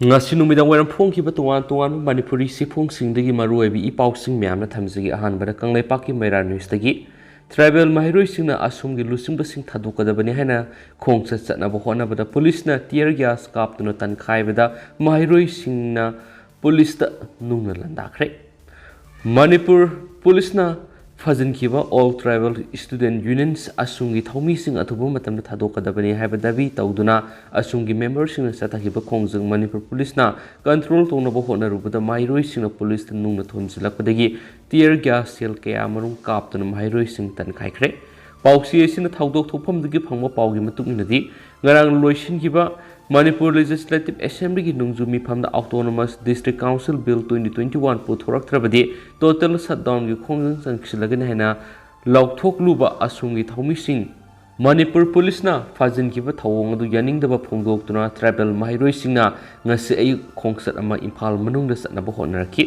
ngasi numidang waram phongkiba tuan manipuri sifungsingdagi maruaibi ipausing myamna thamjigi ahanbada kangleipaki maira newsdagi tribal mahiroisingna asumgi lusingbasing thadukadabani haina khongsa chatnaba honabada police tear gas kaptuna tankhaibada mahiroisingna police ta nungna landakhre manipur police na fajinkiba all tribal student unions asumgi thaumising athubu matamda thadokadabani haiba dabi tawduna asumgi members sing sathakiba khongjang manipur police na control tonaba honarubada mairoi sing police nungna thonjilakpadagi tear gas sel kaya marung kaptuna mairoi sing tankhaikhr pausi esina thawdok thophamdagi phangma paugi matunginadi ngarang loisinkiba Manipur Legislative Assembly nungju mifamda Autonomous District Council Bill 2021 puthorakthrabadi total shutdown gi khongjang changsilagani haina lauthokluba asumgi thaumising Manipur Police na fajinkiba thawong adu yaningdaba phongdoktuna tribal mahiroisingna ngasi ayu khongsat ama Imphal manungda satnaba honaraki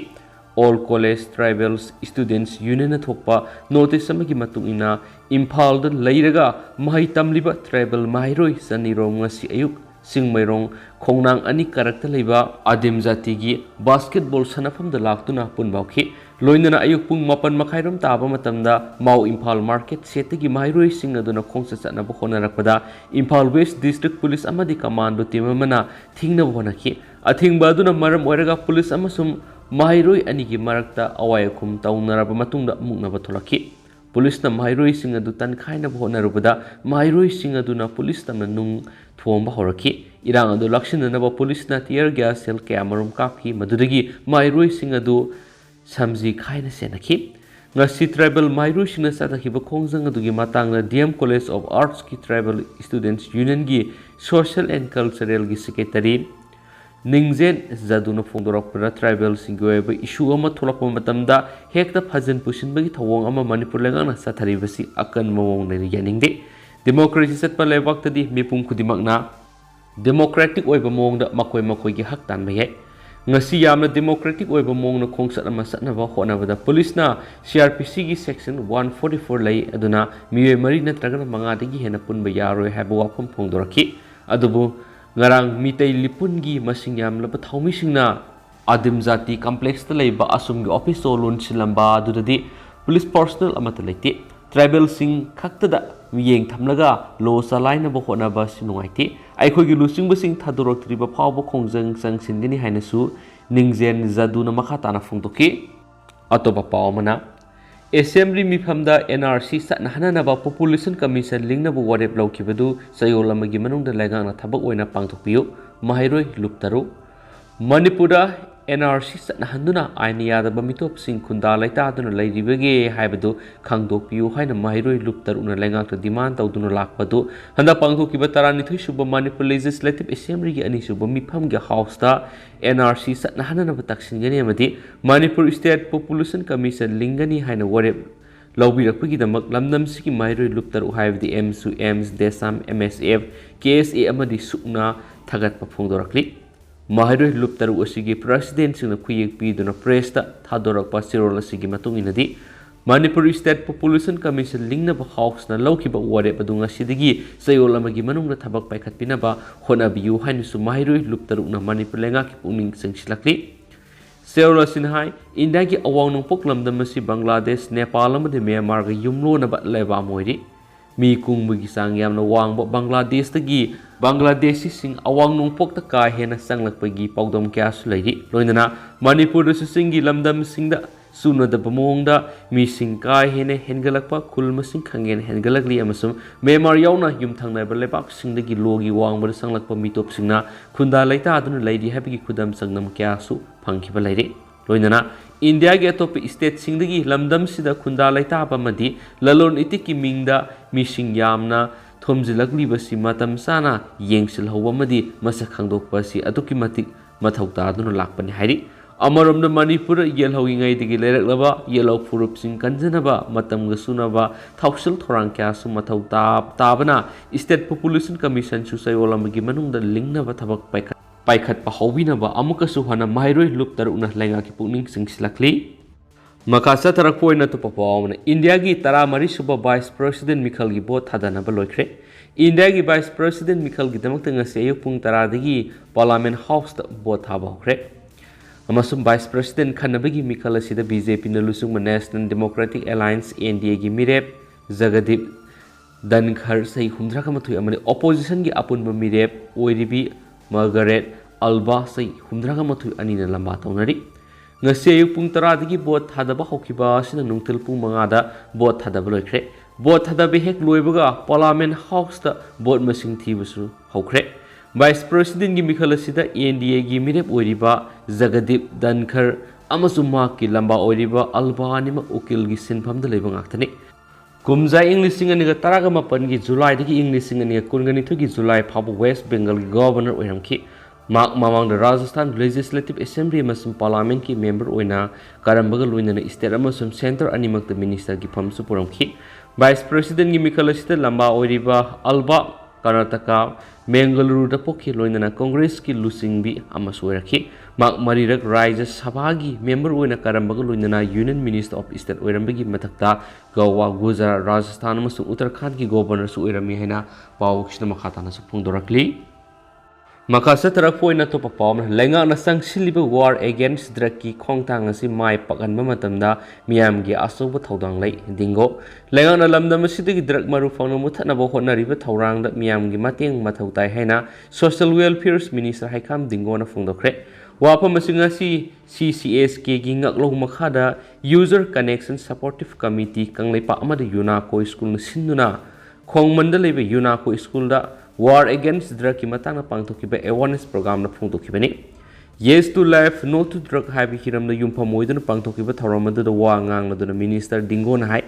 All College Tribal Students Union na thokpa notice amagi matungina Imphal da leiraga mahai tamliba tribal mahiroi sanirong ngasi ayuk Singmairong Khongnang ani karakter leiba Adim Jatigi basketball sanafam da laktuna punbauki loinana ayuk pung mapan makhairam taba matamda Mau Imphal Market setagi mairoi sing aduna khongsa chatnaba honarakpada Imphal West District Police amadi commando team amana thingna bonaki athingba aduna maram oiraga police amasum mairoi ani gi marakta awaikhum taunaraba matungda muknaba tholaki police na mairoi sing adu tankhaina honarubada mairoi sing aduna police tamna nung thomba horaki irang adu lakshinanaba police na tear gas sel kamarum kaphi madudagi mairoi sing adu samji khaina senaki ngasi tribal mairoi sing na sathakiba khongjang adugi matangna DM College of Arts ki tribal students union gi social and cultural gi secretary Ningzen Zaduna Fondorapura tribal singoeba issue ama tholakpa matamda hekta phajan pusinbagi thawong ama Manipur legana satharibasi akan mawong nei yaningde democracy satpa lebaktadi mipum khudimakna democratic oiba mawongda makoi gi hak tanba ye ngasi yamna democratic oiba mawongna khongsat ama satnaba honabada police na CRPC gi section 144 lei aduna miwe mari natragana manga dagi hena punba yaroi haiba wafam phongdoraki adubu ngarang mitay lipungi masing yamlaba thaumisingna Adim Jati complex ta leiba asumgi office solun silamba adudadi police personnel amata leite tribal sing khaktada miyeng thamlaga lo salaina ba honaba sinungaiti aikhogi lusing basing thadoroktriba phawba khongjang changsingini hainasu Ningzen Zaduna makha tana phongdoki atoba pawmana Assembly mifamda NRC satnahanaba Population Commission lingnabu warep laukibadu sayolamagi manungda legangna thabak oina pangthokpiyu mahairoi luptaru Manipura NRC satnahanduna ainiyadaba mitopsing khunda laitaduna leiribage haibadu khangdokpiyu haina mahairoi luptaruna lengakta demand tawduna lakpadu handa pangthokiba taranithoi suba Manipur Legislative Assembly gi ani suba mifamgi house ta NRC satnahanaba taksingani amadi Manipur State Population Commission lingani haina warep lawbirakpagidamak lamdamsigi mahairoi luptaru haibadi MSU EMS Desam MSF KSA amadi sukna thagatpa phongdorakli Mahairoi luptaru asigi president singna khuyek piduna press ta thadorakpa sirol asigi matunginadi Manipur State Population Commission lingnaba house na lawkiba warep adunga sidigi sayolamagi manungna thabak paikhatpinaba honabiyu hainusu mahairoi luptaru na Manipur lenga ki puning singsilakli Seola Sinhai India ki awang nungpok lamdamasi Bangladesh Nepal amadi Myanmar ga yumlo na ba leba moiri mi kungbugi sang yamna wangba Bangladesh tagi Bangladeshi sing awang nungpok ta ka hena sanglakpagi pawdom kya sulairi loinana Manipur da singi lamdam singda suna da bamongda mi sing ka hena hengalakpa kulma sing khangen hengalakli amasum Myanmar yauna yumthangna ba lebak singdagi logi wangba sanglakpa mitop singna khunda laita aduna lairi habigi khudam sangnam kya su phangkiba lairi loinana India ge top state singdagi lamdam sida khunda laita abamadi lalon itiki mingda mi sing yamna thomjilakli basi matam sana yengsil hawamadi masak khangdokpa si atuki matik mathauta aduna lakpani hairi amaramda Manipur yel hawingai digi leraklaba yellow furup sing kanjanaba matam ga sunaba thausil thorang kya su mathauta tabana State Population Commission su sayolamagi manungda lingnaba thabak paikhat pa hawinaba amukasu hana mahairoi luptaruna lenga ki pukning singsilakli Makasa tarakpoina to papawna India gi taramari suba Vice President Mikhal gi bot thadana ba loikre India की vice president मिखल की दमक ngasi ayuk pung 10 dagi parliament house da vote thaba hokre amasum vice president khanabagi mikhal asida BJP na lusung national democratic alliance NDA gi mirep jagadip tankhaikhr sai 130 amani opposition gi apunba mirep oiribi margaret alba sai 130 ani na lamba tawnari ngasi ayuk pung 10 dagi vote thadaba hokiba asina nungtil pung 5 da vote thadaba loikre vote thadabi hek loibaga parliament house da vote masing thibusu hokre vice president gi mikhal asida NDA gi mirep oiriba jagadip tankhaikhr amasum ma ki lamba oiriba alba anima ukil gi sinpham da leiba ngaktani kumza english singa niga taraga mapan gi july dagi english singa niga kungani thogi july phabu west bengal gi governor oiramki mak mamang da rajasthan legislative assembly masum parliament ki member oina karambaga loinana state amasum center animak da minister gi phamsu puramki vice president gi mikhal asida lamba oiriba alba karnataka Bengaluru da pokhi loinana congress ki lusingbi amasu oirakhi mak marirak rajya sabha gi member oina karambaga loinana union minister of state oirambagi mathakta goa gujarat rajasthan amasung uttarakhand ki governor su oirami haina pawuksna makhatana su phungdorakli makasa tarak poina to papam lenga na sangshiliba war against drug ki khongtang asi mai pakanba matamda miyam gi asoba thodang lai dingo lenga na lamdam asidagi drug maru phangna muthana bo honariba thorang da miyam gi mateng mathau tai haina social welfare minister haikam dingo na phungdokre wapam asinga si CCSK gi ngaklo makhada user connection supportive committee kangleipa amada yunako school na sinduna khongmanda lebe yunako school da war against drug ki matang na pangthokiba awareness program na phungtokibani yes to life no to drug habi hiram na yumpham moiduna pangthokiba thoramadu da wa ngang na duna minister dingo na hai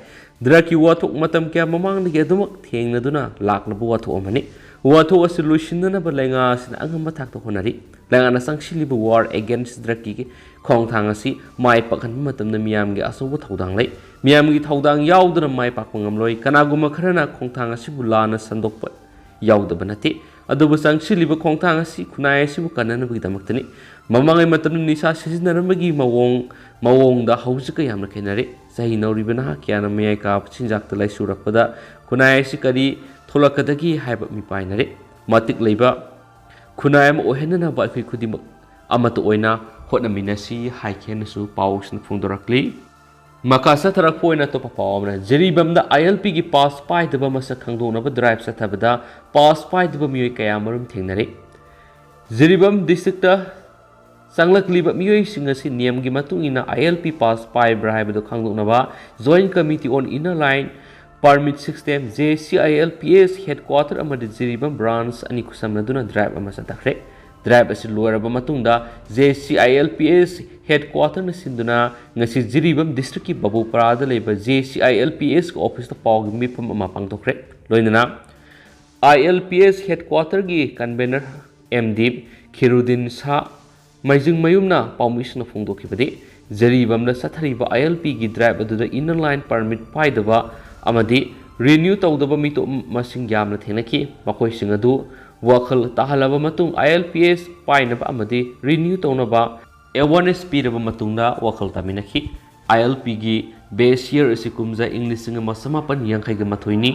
drug ki wathok matam kya mamang ni gedumak thengna duna lakna bu wathok amani wathok a solution na ba lenga sin angam thak to honari lenga na sangshili bu war against drug ki khongthang asi mai pakhan matam na miyam gi aso bu thodang lai miyam gi thodang yauduna mai pakpangam loi kanaguma kharana khongthang asi bu lana sandokpa yaudaba nate adubu sangshiliba khongthang asi khunai asi bu kananabagi damaktani mamangai matam nisa sizinarambagi mawong da hausika yamna khenare sahi nauribana kyana meyai ka chinjak ta lai surakpada khunai asi kari tholakadagi haiba mi painare matik leiba khunai am ohenna ba khoi khudimak amato oina hotnaminasi haikhenasu pawsna phungdorakli makasa tarak poina to papawna jeribam da ILP gi pass pai deba masa khangdona ba drive sa thabada pass pai deba miyoi kaya marum thengnare jeribam district ta sanglakliba miyoi singa si niyam gi matungina ILP pass pai bra ba do khangdona ba joint committee on inner line permit system JCILPS headquarter amad jeribam branch ani kusamna duna drive amasa takre drive asi loiraba matungda JCILPS headquarter na sinduna ngasi jiribam district ki babupara da leba JCILPS ko office ta pawgi mipam ama pangtokre loinana ILPS headquarter gi convener MD Khirudin Sa maijing mayumna pawmisna phungdokibadi jiribam na sathariba ILP gi drive adu da inner line permit paidaba amadi renew tawdaba mito masing yamna thenaki makoi singadu wakhal tahalaba matung ILPS painaba amadi renew tawnaba awareness piraba matungda wakhal taminaki ILP gi base year asi kumza english singa masamapan yangkai ga mathoini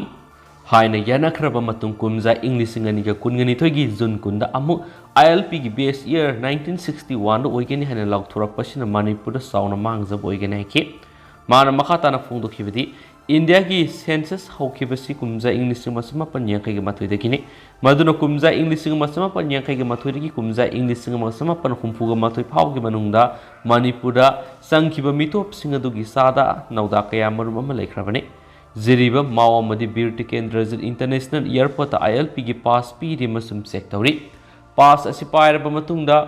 haina yanakhraba matung kumza english singa ni ga kungani thoigi jun kunda amu ILP gi base year 1961 oigeni hana lauthorak pasina manipur da sauna mangja oigeni ki mana makhata na phungdokhibadi India ki census haukibasi kumza english singa masamapan yangkai ga mathoidakini maduna kumza english singa masamapan yangkai ga mathoidaki kumza english singa masamapan humpuga mathoi phawgi manungda manipura sangkiba mitop singa dugi sada nauda kaya marum ama laikhrabane jiriba mawa madi bir tikendra international airport ILP gi pass pi ri masum check tawri pass asi pairaba matungda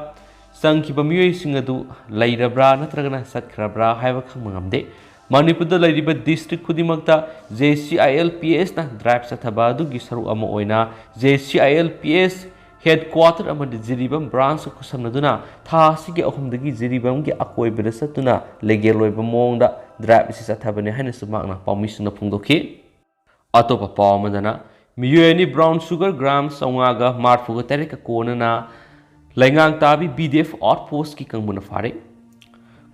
sangkiba miyoi singa du lairabra natragana satkrabra haiba khangmangamde Manipur da lariba district khudimakta JCILPS na drive sathaba dugi saru ama oina JCILPS headquarter ama jiribam branch kusamnaduna tha sigi ahumdagi jiribam gi akoi bedasatuna legal loiba mongda drive si sathabane haina sumakna permission na phungdoki atopa pawmadana miyeni brown sugar gram saungaga marfuga tarika konana laingang tabi BDF outpost ki kangbuna fare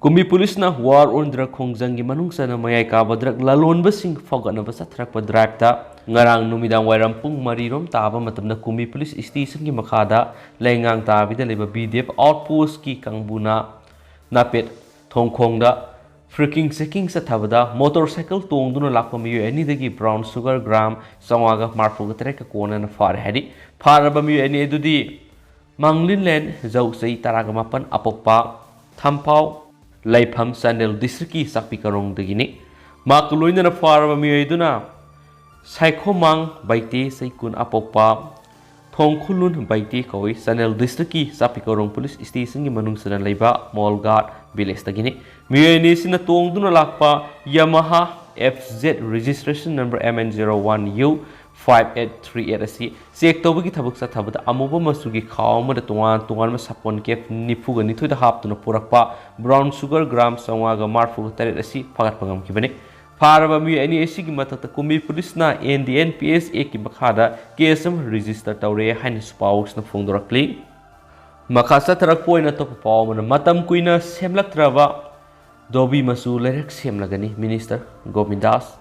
Kumi police na war on drug khongjang gi manung sana mayai ka badrak lalon basing foga na basa thrak pa drive ta ngarang numidang wairam pung marirom taba matamna kumi police station ki makhada lengang tabida leba BDF outpost ki kangbuna napet thongkhongda freaking checking sa thabada motorcycle tongduna lakpa miyo ani dagi brown sugar gram sangaga marfu tere ka kona na far hadi faraba miyo ani edudi manglin len jau sei taraga mapan apokpa thampau laifam sandel district ki sakpi karong dagini makloina na faraba miyo eduna Saikhomang baiti saikun apokpa thongkhulun baiti koi sanel district ki sapikorong police station ki manung sana leiba molgat village tagini miyeni sina tongduna lakpa Yamaha FZ registration number MN01U 5838 asi check tobagi thabuk sa thabada amuba masugi khawma da tungan ma sapon kep nifu ga nithoi da haptuna purakpa brown sugar gram sangwa ga marfu taret asi phagat pagam kibani Faraba mi ani esi ki matakta kumi police na NDNPSA ki makhada KSM register tawre hain spouse na phongdorakli makhasa tarak poina to paw man matam kuina semlaktraba dobi masu lerek semlagani minister Govindas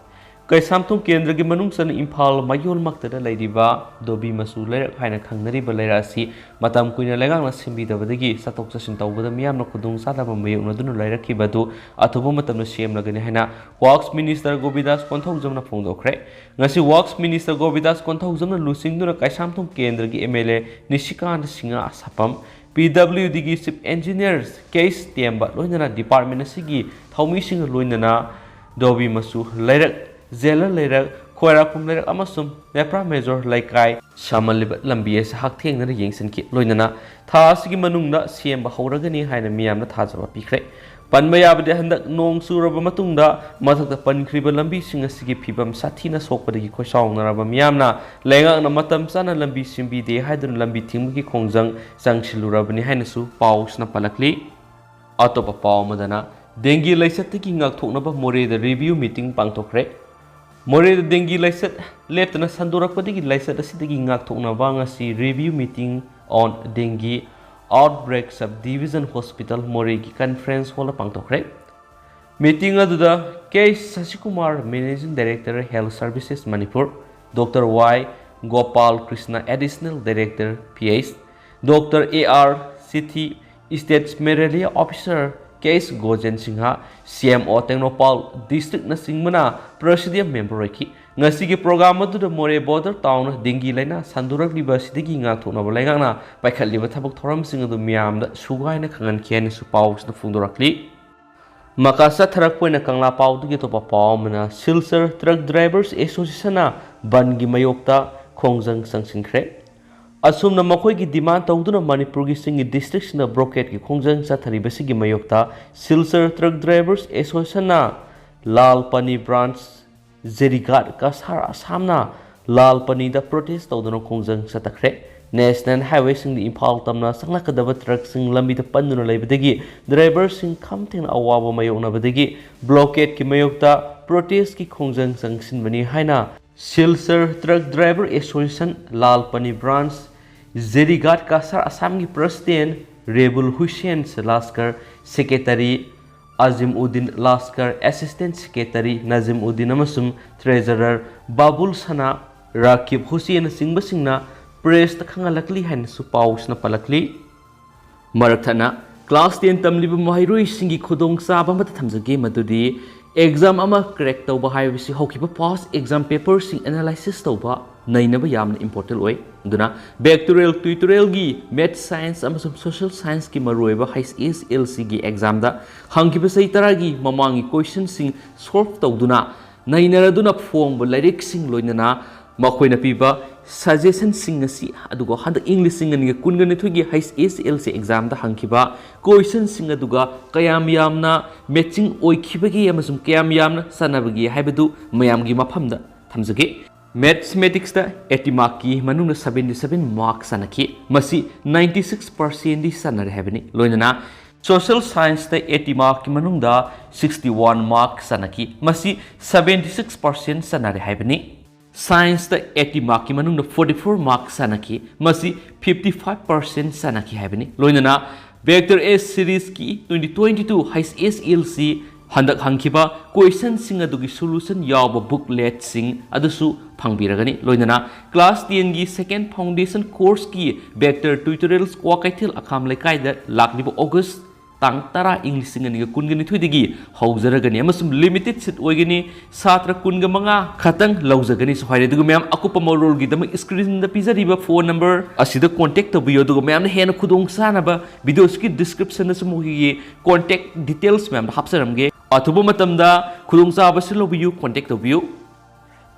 kai samthum kendra ki manung san imphal mayol maktada leidiba dobi masu lerek haina khangnari ba lerasi matam kuina legang na sembi dabadagi satok sasin tawbada miyam na khudung sadaba mayung na dunu lerakhi badu athubu matam na semlagani haina works minister Govindas konthau jamna phongdokre ngasi works minister Govindas konthau jamna lusingduna kai samthum kendra ki MLA Nishikant Singha sapam PWD ki chief engineers case temba loinana department asigi thaumi sing loinana dobi masu lerak Zela lerak khoira pum lerak amasum lepra major laikai shamalib lambi as hak theng na yengsin ki loinana tha asigi manungna semba hauragani haina miyamna thajaba pikre panmaya bade handak nong suraba matungda mathakta pankriba lambi sing asigi phibam sathina sokpadagi khosawnaraba miyamna lengak na matam sana lambi simbi de haidun lambi thinggi khongjang sangsilurabani haina su pausna palakli atopa pawmadana dengi laisatki ngak thoknaba more the review meeting pangthokre More the dengue laisat left na sandorakpadagi laisat asidagi ngak thoknaba ngasi review meeting on dengue outbreak subdivision hospital more ki conference hall pangtokre meeting aduda K Sasikumar managing director health services Manipur Dr Y Gopal Krishna additional director PH Dr AR Sithi state malaria officer Case Gojen Singha CMO Tengnopal district na singmana presidium member reki ngasi ki program adu da more border town dengue laina sandurak liba sidigi nga thona balainga na paikhat liba thabuk thoram sing adu miam da sugai na khangan khian su paus na phungdorakli makasa tharak poina kangla pau du ki to pa mana silsar truck drivers association na ban gi mayokta khongjang sangsingkhre asumna makhoi ki demand tawduna Manipur gi singi districts na broket ki khongjang sa thari basi gi mayokta silsar truck drivers association na lalpani branch zerigat kasar asamna lalpani da protest tawduna khongjang sa takhre national highway sing di imphal tamna sangla kadaba truck sing lambi da panduna leibadagi driver sing khamten awaba mayokna badagi blockade ki mayokta protest ki khongjang sangsin bani haina silsar truck driver association lalpani branch Zerigat Kasar Assam ki president Rebul Hussein Laskar secretary Azim Uddin Laskar assistant secretary Nazim Uddin amasum treasurer Babul Sana Rakib Hussein Singbasingna press ta khangalakli han su paus na palakli marathana class 10 tamliba mahairoi singi khudong sa ba mata thamjage madudi exam ama crack tawba haibisi hokiba past exam paper sing analysis tawba nainaba yamna important oi duna bacterial tutorial gi math science amasum social science ki maroiba HSLC gi exam da hangiba sai taragi mamangi question sing solve tawduna nainaraduna form ba lyric sing loinana makoina piba suggestion sing asi aduga handa english sing ani kungan thugi HSLC exam da hangiba question sing aduga kayam yamna matching oikibagi amasum kayam yamna sanabagi haibadu mayamgi mafamda thamjage mathematics da 80 mark ki manuna 77 marks sanaki masi 96% di sanare habani loinana social science da 80 mark ki manungda 61 mark sanaki masi 76% sanare habani science da 80 mark ki manungda 44 mark sanaki masi 55% sanaki habani loinana vector s series ki 2022 HSLC handak hangkiba question sing adugi solution yawba booklet sing adusu phangbiragani loinana class 10 gi second foundation course ki vector tutorials kwa kaithil akham lekai da laklibo august tang tara english sing ani kungani thuidigi hauzaragani amasum limited sit oigani satra kunga manga khatang laujagani sohaire dugu ma'am akupa morol gi dam screen da pizariba phone number asida contact tabiyo dugu ma'am na hena khudong sanaba videos ki description na sumugi contact details ma'am hapsaramge athuba matamda khudong saba silobiyu contact tabiyo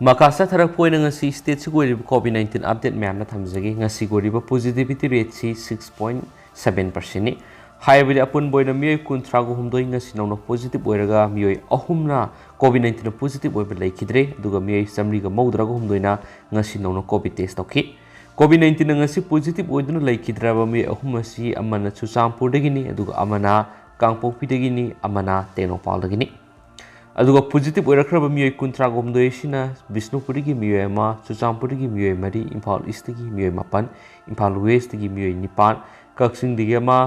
makasa tharak poina ngasi state sigori covid-19 update ma'am na thamjagi ngasi goriba positivity rate si 6.7% ni हाइबदि upon बोयना मिय कुंथ्रागु हमदोइ ngasi नौनो positive ओइरगा मिय अहुमना covid positive ओइब लैखिद्रे दुगा मिय समरिगा मौद्रागु हमदोइना ngasi नौनो Covid test तौखि कोविड-19 ngasi positive ओइदुना लैखिद्राबा मिय अहुमसी अमना चुचामपुरदगिनि दुगा अमना कांगपोकपिदगिनि अमना तेनोपालदगिनि अदुगा positive ओइरखरबा मिय कुंथ्रागु हमदोइसिना बिष्णुपुरदगी मिय अमा चुचामपुरदगी मिय मरि इम्फाल ईस्टगी मिय मापन इम्फाल वेस्टगी मिय निपान कक्सिंगदगी अमा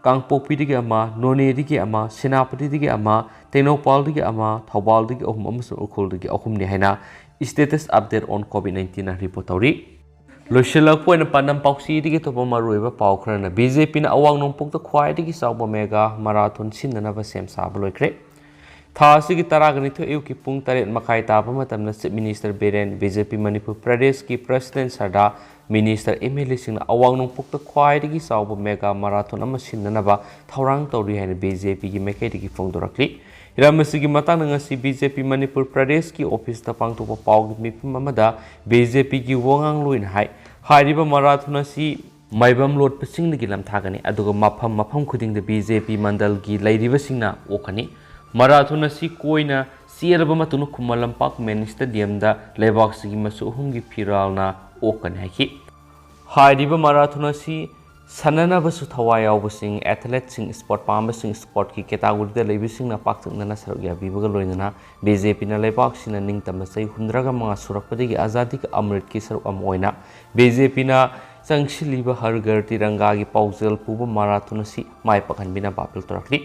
कांगपोकपिदगी अमा नोनेदगी अमा सेनापतिदगी अमा तेनोपालदगी अमा थौबालदगी अहुम अमसु उखुलदगी अहुमनि हाइना स्टेटस अपडेट ऑन कोविड-19 ना रिपोर्ट तौरी लोइसेलक पोइन पानम पाउसीदगी तोप मरुइबा पाउखरना बीजेपी ना अवांग नोंपोक त ख्वाइदगी साउबा मेगा माराथन सिननबा सेम साब लोइख्रे थासिगी तरागनिथो एउकी पुंग 8 मखाइ ताबा मतमना chief minister Biren BJP Manipur Pradesh की प्रेसिडेंट सरदा मिनिस्टर एमएलए सिंह अवांग नोंपोक त ख्वाइदगी साउबा मेगा माराथन अमा सिननबा थौरांग तौरी हाइन बीजेपी की मेकैदगी फोंदोरक्ली रामसिगी मतंग ngasi बीजेपी मणिपुर प्रदेश की ऑफिस ता पांगथोप पाउगी मिफम अमदा बीजेपी की वंगांग लोइन हाइ हारिबा माराथन असि माइबम लोट पसिंगदगी लमथागनी अदुगा मफम मफम खुदिंग द बीजेपी मंडल की लैरिबसिंगना ओखनी माराथन असि कोइना सियरबा मतुनु खुमलंपाक मेन स्टेडियम दा लेबाक्सिगी मसु अहुमगी फिरालना ओकन हाइखि हारिबा माराथन असि सननबसु थवाय यावबसिंग एथलेटसिंग स्पोर्ट पामबसिंग स्पोर्ट की कैटेगरी दा लेबिसिंगना पाक्तंगना सरग याबिबगा लोइनना बीजेपी ना लेबाक्सिना निंगतम सै 100 सुरकपदगी आजादी का अमृत की सरक अम ओइना बीजेपी ना संगसिलिबा हर घर तिरंगा की पाउजल पुबा माराथन असि माय पखनबिना बापिल तोरखली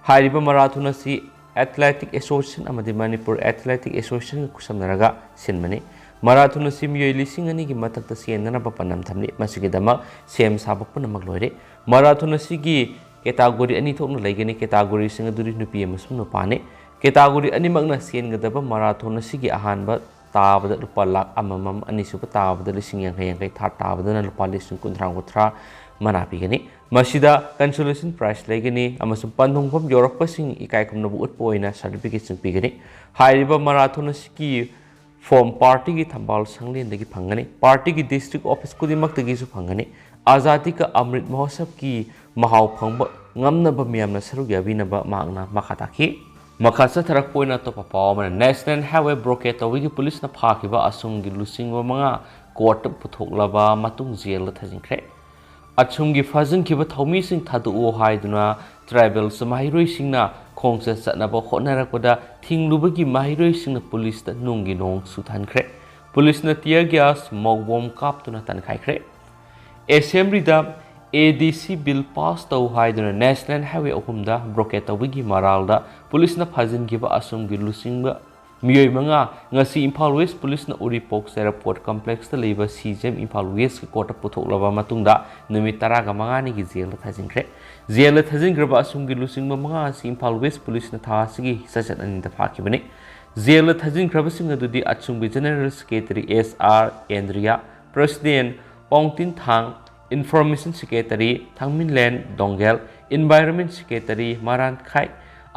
हारिबा माराथन असि एथलेटिक एसोसिएशन अमदि मणिपुर एथलेटिक एसोसिएशन कुसमनरगा सिनमनी माराथन असि मिय लिसिंग अनि की मथक्ता सेनना पपनम थमनि मसिगिदमा सेम साबपुन मगलोरे माराथन असि की कैटेगरी अनि थोकन लैगनि कैटेगरी सिंग दुरि नुपी अमसुम नुपाने कैटेगरी अनि मगना सेनगदबा माराथन असि की अहानबा ताबदा रुपा लाख अममम अनि सुब ताबदा लिसिंग यांगै था ताबदा रुपा लिसिंग कुंथ्रा मनापिगनि मसिदा कंसोलेशन प्राइस लेगनि अमसुम पन्थोंफम योरकपसिंग इकाइखमनबु उत्पोइना सर्टिफिकेट सिंग पिगनि हाइरिबा माराथन असि की फॉर्म पार्टी की थंबाल संगलेंदगी फंगने पार्टी की डिस्ट्रिक्ट ऑफिस खुदिमक्तगीसु फंगने आजादी का अमृत महोत्सव की Mahav फंग ngam miyamna saruk yabinaba maangna makhataki makhatsa tharak poina to papaw national highway blockade tawigi police na phakiba asumgi lusingwa manga court puthoklaba matung jail thajingkhre achumgi fazin kiba thomi sing thadu o haiduna tribal samahiroi singna khongsa satnaba khonarakoda thinglubagi mahiroi singna police ta nungi nong chuthahankhre police na tear gas mawbom kaptuna tankhaikhr assembly da ADC bill pass tau haiduna national highway ohumda blockade tawigi maralda police na fazin kiba asumgi lusingba miyoi manga ngasi Imphal West police na uripok airport complex ta leiba CJM Imphal West ki court puthoklaba matungda numit 10 ni gi jail thajingkhre jail thajinggraba asumgi lusingba manga si Imphal West police na tha sigi sachat ani da phakibani jail thajinggraba sing adudi achumgi general secretary SR Andrea president Pongtin Thang information secretary Thangminland Dongel environment secretary Maran Khai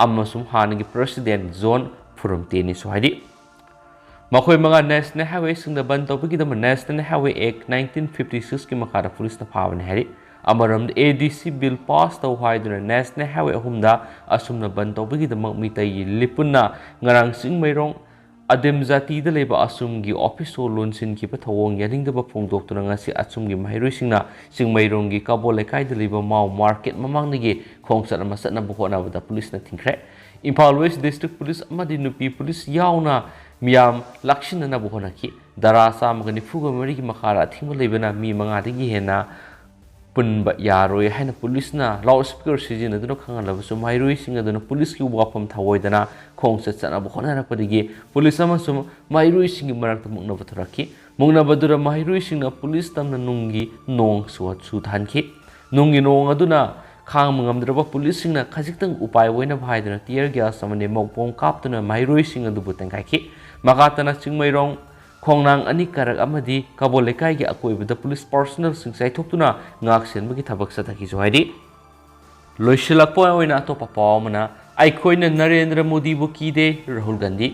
amasum hanagi president zone Furumtini Sohadi. Makoy mga National Highway sing the ban topic the National Highway Act 1956 ki makara police na pawan hari. Amaram the ADC bill passed tau haiduna National Highway humda asum na ban topic the magmitay lipun na ngarang sing mayrong adem zati the leba asum gi office o lonsin ki pathawong yaning the bapong doktor nga si asum gi mahiroi sing mayrong gi kabole kai the leba mau market mamang nigi khongsat masat na buhona da police na thingkre Imphal West District Police amadi nupi police yauna miyam lakshin na buhona ki darasa magani fuga mari ki makara thingma lebana mi manga digi hena punba yaroi haina pulisna loudspeaker sizinaduna khangalabsu mairoi singaduna police ki wafam thawoidana khongsa chana bkhona padigi police amasum mairoi singi marakta mungna bathuraki mungna badura mairoi singna police tamna nungi nong suat chuthahankhre nungi nong aduna khang mangamdraba police singna khajiktang upai oina bhaidana tear gas amane mokpong kaptuna mairoi singadu tankhaikhr magatana chingmairong khongnang ani karak amadi kabolekai gi akoibada police personnel sing saithokuna ngaksen bagi thabak sathaki johaidi loisilakpo oina atopa pawmana aikhoina Narendra Modi bu kide Rahul Gandhi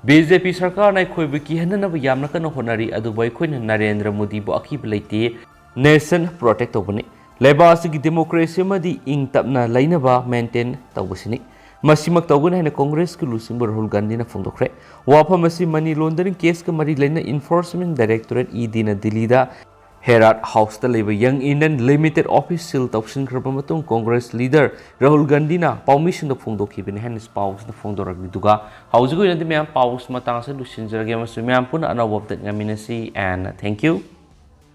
BJP sarkar na khoibu ki hanana yamna kana honari adu bai khoina Narendra Modi bu akib leite nation protect obani lebas gi democracy madi ing tapna lainaba maintain tawbasini masimak tawgun haina congress ki lusing Rahul Gandhi na phongdokre wafam asi money laundering case ka mari laina enforcement directorate ED na Delhi da Herat House ta leba Young Indian Limited official tawsin kraba matung congress leader Rahul Gandhi na permission da phongdokhi bini haina spouse na phongdorak duga haujugo ina de myam paus matang sa lusin jarage masu myam puna anaw update ngaminasi and thank you.